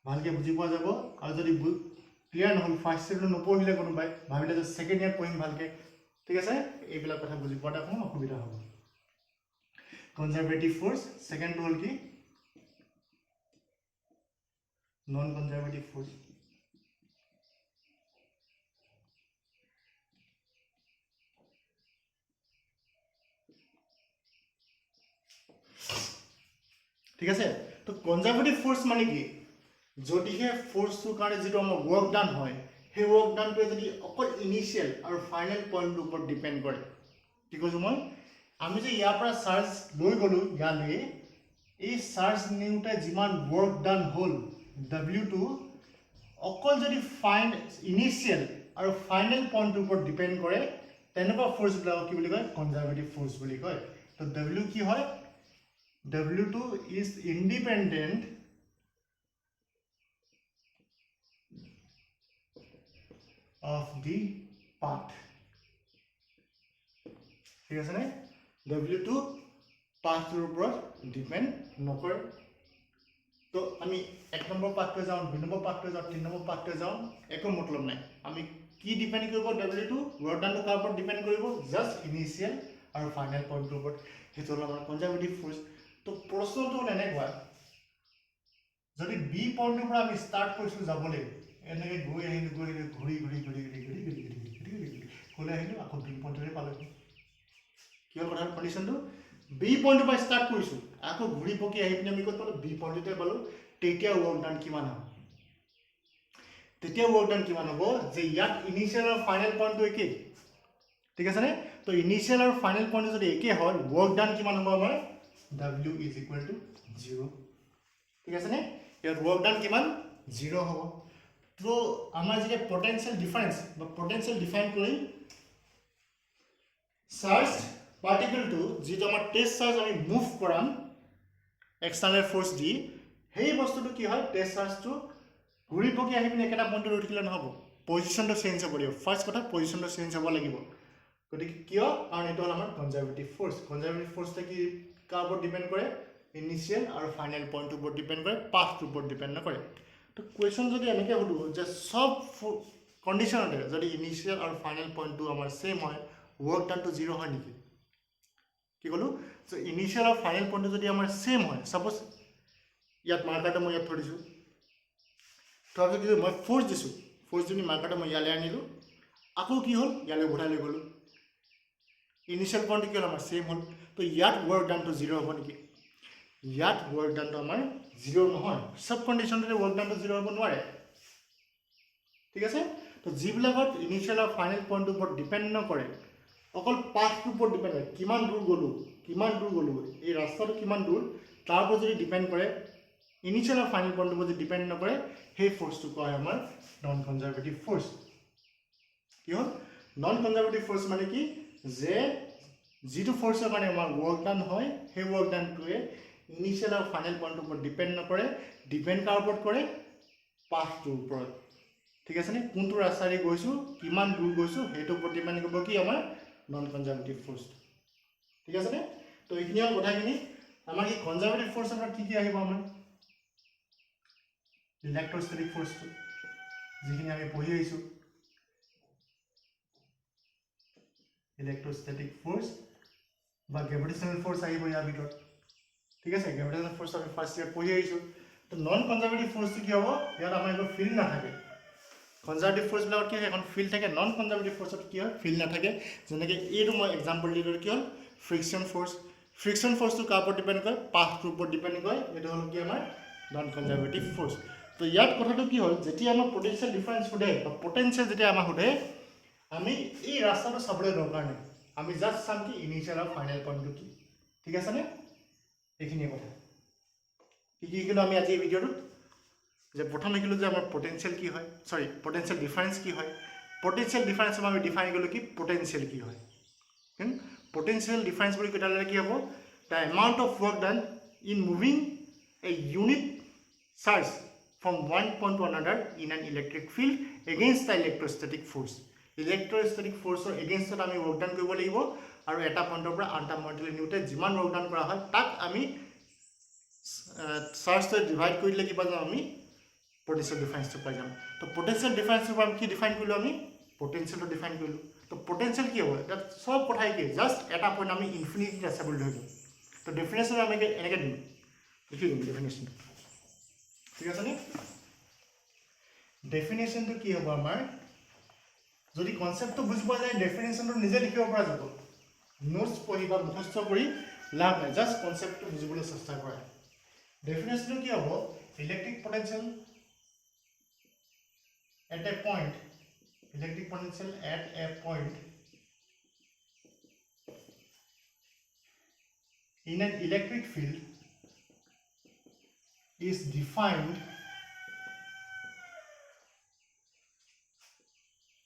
ভালকে বুজি পোৱা যাব আৰু যদি ক্লিয়াৰ নহল ফাৰ্স্ট ইয়াৰত নপঢ়িলে কোনোবাই ভাবিলে যে সেকেন্ড ইয়াৰ পঢ়িম ভালকে ঠিক আছে এইবিলাক কথা বুজি পোৱাটা কোনো অসুবিধা হ'ব কনজাৰভেটিভ ফোৰ্স সেকেন্ড হল কি নন কনজাৰভেটিভ ফোৰ্স ঠিক আছে তো কনজাৰভেটিভ ফ'ৰ্চ মানে কি যদিহে ফ'ৰ্চটোৰ কাৰণে যিটো আমাৰ ৱৰ্ক ডান হয় সেই ৱৰ্ক ডানটোৱে যদি অকল ইনিচিয়েল আৰু ফাইনেল পইণ্টটোৰ ওপৰত ডিপেণ্ড কৰে কি কৈছোঁ মই আমি যে ইয়াৰ পৰা চাৰ্জ লৈ গ'লোঁ ইয়ালৈ এই চাৰ্জ নিওঁতে যিমান ৱৰ্ক ডান হ'ল W2 অকল যদি ইনিচিয়েল আৰু ফাইনেল পইণ্টটোৰ ওপৰত ডিপেণ্ড কৰে তেনেকুৱা ফ'ৰ্চবিলাকক কি বুলি কয় কনজাৰভেটিভ ফ'ৰ্চ বুলি কয় তো W কি হয় W2 is independent of the path ঠিক আছে নে W2 পাথটোৰ ওপৰত ডিপেণ্ড নকৰে তো আমি 1 নম্বৰ পাথটোৱে যাওঁ 2 নম্বৰ পাথটোৱে যাওঁ 3 নম্বৰ পাথটোৱে যাওঁ একো মতলব নাই আমি কি ডিপেণ্ড কৰিব W2 ৱৰ্ক ডানটো কাৰ ওপৰত ডিপেণ্ড কৰিব জাষ্ট ইনিচিয়েল আৰু ফাইনেল পইণ্টটোৰ ওপৰত সেইটো হ'ল আমাৰ কনজাৰভেটিভ ফ'ৰ্চ তো প্ৰশ্নটো হ'ল এনেকুৱা যদি বি পইণ্টটোৰ পৰা আমি ষ্টাৰ্ট কৰিছোঁ যাবলৈ এনেকৈ গৈ আহিলোঁ ঘূৰি ঘূৰি ক'লৈ আহিলোঁ আকৌ বি পইণ্টৰে পালোঁ কি হ'ল কথাৰ কণ্ডিশ্যনটো বি পইণ্টৰ পৰা ষ্টাৰ্ট কৰিছোঁ আকৌ ঘূৰি পকি আহি পিনে আমি ক'ত পালোঁ বি পইণ্টতে পালোঁ তেতিয়া ৱৰ্ক ডান কিমান হ'ব যে ইয়াত ইনিচিয়েল আৰু ফাইনেল পইণ্টটো একেই ঠিক আছে নে তো ইনিচিয়েল আৰু ফাইনেল পইণ্টটো যদি একেই হয় ৱৰ্ক ডান কিমান হ'ব আমাৰ W is equal to 0 ঠিক আছে নে ইয়াত ৱৰ্ক ডান কিমান 0 হ'ব তো আমাৰ যেতিয়া পটেনচিয়েল ডিফাৰেন্স বা পটেনচিয়েল ডিফাইন কৰিম চাৰ্জ পাৰ্টিকলটো যিটো আমাৰ টেষ্ট চাৰ্জ আমি মুভ কৰাম এক্সটাৰ্নেল ফ'ৰ্চ দি সেই বস্তুটো কি হয় টেষ্ট চাৰ্জটো ঘূৰি পকি আহি পিনে একেটা পইণ্টত ৰৈ থাকিলে নহ'ব পজিশ্যনটো চেঞ্জ হ'ব লাগিব ফাৰ্ষ্ট কথা পজিশ্যনটো চেঞ্জ হ'ব লাগিব গতিকে কিয় কাৰণ এইটো হ'ল আমাৰ কনজাৰভেটিভ ফ'ৰ্চটো কি কাৰ ওপৰত ডিপেণ্ড কৰে ইনিচিয়েল আৰু ফাইনেল পইণ্টটোৰ ওপৰত ডিপেণ্ড কৰে পাথটোৰ ওপৰত ডিপেণ্ড নকৰে তো কুৱেশ্যন যদি এনেকৈ সোধোঁ যে চব কণ্ডিশ্যনতে যদি ইনিচিয়েল আৰু ফাইনেল পইণ্টটো আমাৰ ছেইম হয় ৱৰ্ক ডানটো 0 হয় নেকি কি ক'লোঁ যে ইনিচিয়েল আৰু ফাইনেল পইণ্টটো যদি আমাৰ ছেইম হয় ছাপ'জ ইয়াত মাৰ্কাৰটো মই ইয়াত থৈ দিছোঁ তাৰপিছত কি মই ফ'ৰ্চ দিছোঁ ফ'ৰ্চ যদি মাৰ্কাৰটো মই ইয়ালৈ আনিলোঁ আকৌ কি হ'ল ইয়ালৈ ঘূৰাই লৈ গ'লোঁ ইনিচিয়েল পইণ্টটো কি হ'ল আমাৰ ছেইম হ'ল তো ইয়াত ৱৰ্ক ডানটো 0 হ'ব নেকি ইয়াত ৱৰ্ক ডানটো আমাৰ 0 নহয় চব কণ্ডিশ্যনতে ৱৰ্ক ডানটো 0 হ'ব নোৱাৰে ঠিক আছে তো যিবিলাকত ইনিচিয়েল আৰু ফাইনেল পইণ্টটোৰ ওপৰত ডিপেণ্ড নকৰে অকল পাথটোৰ ওপৰত ডিপেণ্ড কৰে কিমান দূৰ গ'লোঁ এই ৰাস্তাটো কিমান দূৰ তাৰ ওপৰত যদি ডিপেণ্ড কৰে ইনিচিয়েল আৰু ফাইনেল পইণ্টটোৰ ওপৰত যদি ডিপেণ্ড নকৰে সেই ফ'ৰ্চটো কোৱা হয় আমাৰ নন কনজাৰভেটিভ ফ'ৰ্চ কি হ'ল নন কনজাৰভেটিভ ফ'ৰ্চ মানে কি যে যিটো ফ'ৰ্চৰ কাৰণে আমাৰ ৱৰ্ক ডান হয় সেই ৱৰ্ক ডানটোৱে ইনিচিয়েল আৰু ফাইনেল পইণ্টটোৰ ওপৰত ডিপেণ্ড নকৰে ডিপেণ্ড কাৰ ওপৰত কৰে পাথটোৰ ওপৰত ঠিক আছে নে কোনটো ৰাস্তাৰে গৈছোঁ কিমান দূৰ গৈছোঁ সেইটোৰ ওপৰত ডিপেণ্ড কৰিব কি আমাৰ নন কনজাৰভেটিভ ফ'ৰ্চ ঠিক আছে নে তো এইখিনি হ'ল কথাখিনি আমাৰ এই কনজাৰভেটিভ ফ'ৰ্চৰ পৰা কি আহিব আমাৰ ইলেক্ট্ৰষ্টেটিক ফ'ৰ্চটো যিখিনি আমি পঢ়ি আহিছোঁ ইলেক্ট্ৰষ্টেটিক ফ'ৰ্চ বা গ্ৰেভিটেশ্যনেল ফ'ৰ্চ আহিব ইয়াৰ ভিতৰত ঠিক আছে গ্ৰেভিটেশ্যনেল ফ'ৰ্চ আমি ফাৰ্ষ্ট ইয়াৰ পঢ়ি আহিছোঁ তো নন কনজাৰভেটিভ ফ'ৰ্চটো কি হ'ব ইয়াত আমাৰ একো ফিল্ড নাথাকে কনজাৰভেটিভ ফ'ৰ্চবিলাকত কি হয় এখন ফিল্ড থাকে নন কনজাৰভেটিভ ফ'ৰ্চত কি হয় ফিল্ড নাথাকে যেনেকৈ এইটো মই এক্সাম্পল দিলোঁ কি হ'ল ফ্ৰিকশ্যন ফ'ৰ্চটো কাৰ ওপৰত ডিপেণ্ড কৰে পাথটোৰ ওপৰত ডিপেণ্ড কৰে এইটো হ'ল কি আমাৰ নন কনজাৰভেটিভ ফ'ৰ্চ তো ইয়াত কথাটো কি হ'ল যেতিয়া আমাৰ পটেনচিয়েল ডিফাৰেঞ্চ সোধে বা পটেনচিয়েল যেতিয়া আমাক সোধে আমি এই ৰাস্তাটো চাবলৈ দৰকাৰ নাই আমি জাষ্ট চাম কি ইনিচিয়েল আৰু ফাইনেল পইণ্টটো কি ঠিক আছেনে এইখিনিয়ে কথা কি শিকিলোঁ আমি আজি এই ভিডিঅ'টোত যে প্ৰথম শিকিলোঁ যে আমাৰ পটেনচিয়েল কি হয় পটেনচিয়েল ডিফাৰেঞ্চ কি হয় পটেনচিয়েল ডিফাৰেঞ্চ আমি ডিফাইন কৰিলোঁ কি পটেনচিয়েল কি হয় পটেনচিয়েল ডিফাৰেঞ্চ বুলি কেইটালৈ কি হ'ব the amount of work done in moving a unit charge from one point to another in an electric field against the electrostatic force against আমি ৱৰ্ক ডান কৰিব লাগিব আৰু এটা পইণ্টৰ পৰা আনটা পইণ্টলৈ নিওঁতে যিমান ৱৰ্ক ডান কৰা হয় তাক আমি চাৰ্জটো ডিভাইড কৰিলে কি পাই যাম আমি পটেনচিয়েল ডিফাৰেঞ্চটো পাই যাম তো পটেনচিয়েল ডিফাৰেঞ্চৰ পৰা আমি কি ডিফাইন কৰিলোঁ আমি পটেনচিয়েলটো ডিফাইন কৰিলোঁ তো পটেনচিয়েল কি হ'ব তাত চব কথাই কি জাষ্ট এটা পইণ্ট আমি ইনফিনিটিত আছে বুলি ধৰিলোঁ তো ডেফিনেশ্যন আমি এনেকৈ দিম লিখি দিম ডেফিনেশ্যনটো ঠিক আছে নে ডেফিনেশ্যনটো কি হ'ব আমাৰ যদি কনচেপ্টটো বুজি পোৱা যায় ডেফিনেশ্যনটো নিজে লিখিব পৰা যাব নোটছ পঢ়ি বা মুখস্থ কৰি লাভ নাই জাষ্ট কনচেপ্টটো বুজিবলৈ চেষ্টা কৰা ডেফিনেশ্যনটো কি হ'ব electric potential at a point electric potential at a point in an electric field is defined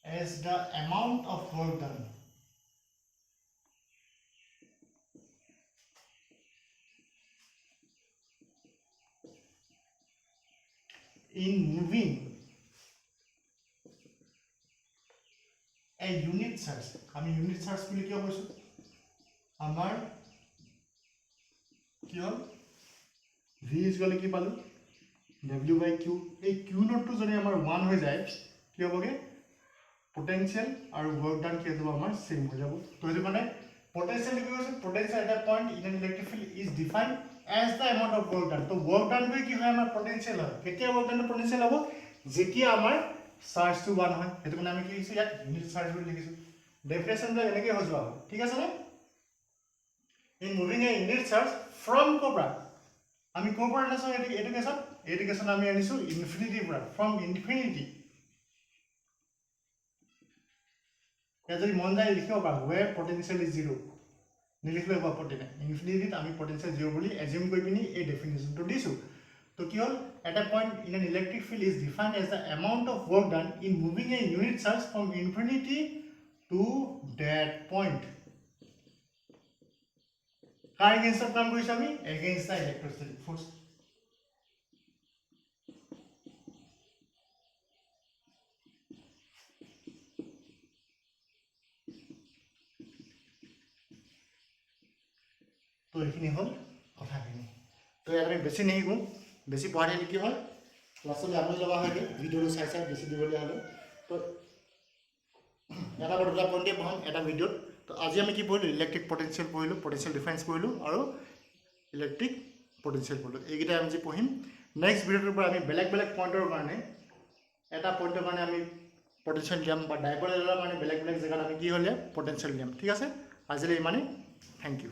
as the amount of work done in moving a unit charge. আমি unit charge বুলি কিয় কৈছো আমাৰ কি হ'ল v = কি পালো w/q এই q নটটো যদি আমাৰ 1 হৈ যায় কি হ'বগে potential আৰু work done কি হ'ব আমাৰ সেম হৈ যাব তো এটো মানে potential কি কৈছো potential at a point in an electric field is defined as the amount of work done তো work done কি হয় আমাৰ potential হয় কেতিয়া work done potential হ'ব যেতিয়া আমাৰ চাৰ্জ টু 1 হয় এটো মানে আমি কি লিখিছো ইয়াত ইউনিট চাৰ্জ বুলি লিখিছো ডেফিনেশনটো এনেকৈ হৈ যোৱা হয় ঠিক আছে নে in moving a unit charge from কোপৰা আমি কোপৰা আনিছো এডুকেশন আমি আনিছো ইনফিনিটি পৰা ফ্ৰম ইনফিনিটি এটা যদি মন যায় লিখিব পাৰো where potential is 0 নিলিখলে হ'ব আপত্তি নাই ইনফিনিটিত আমি potential 0 বুলি এজিউম কৰি পিনি এই ডেফিনেশনটো দিছো তো কি হল at a point in an electric field is defined as the amount of work done in moving a unit charge from infinity to that point কাৰ এগেইনষ্টত কাম কৰিছো আমি এগেইনষ্ট দা ইলেক্ট্ৰোস্ট্যাটিক ফোর্স তো এইখিনি হল কথাখিনি তো ইয়াত আমি বেছি নিহিকো বেছি পঢ়ালে কি হয় ক্লাছলৈ আমনি লগা হয়গে ভিডিওটো চাই বেছি দিবলৈ হলে তো এটা দুটা পইণ্টে পঢ়াম এটা ভিডিওত তো আজি আমি কি পঢ়িলো ইলেক্ট্ৰিক পটেনচিয়েল পঢ়িলো পটেনচিয়েল ডিফাৰেন্স পঢ়িলো আৰু ইলেক্ট্ৰিক পটেনচিয়েল পঢ়িলো এইকেইটা আমি যি পঢ়িম নেক্সট ভিডিওটোৰ পৰা আমি বেলেগ বেলেগ পইণ্টৰ কাৰণে এটা পইণ্টৰ কাৰণে আমি পটেনচিয়েল দিয়াম বা ডাইপোলৰ কাৰণে বেলেগ বেলেগ জেগাত আমি কি হ'লে পটেনচিয়েল দিয়াম ঠিক আছে আজিলৈ ইমানেই থেংক ইউ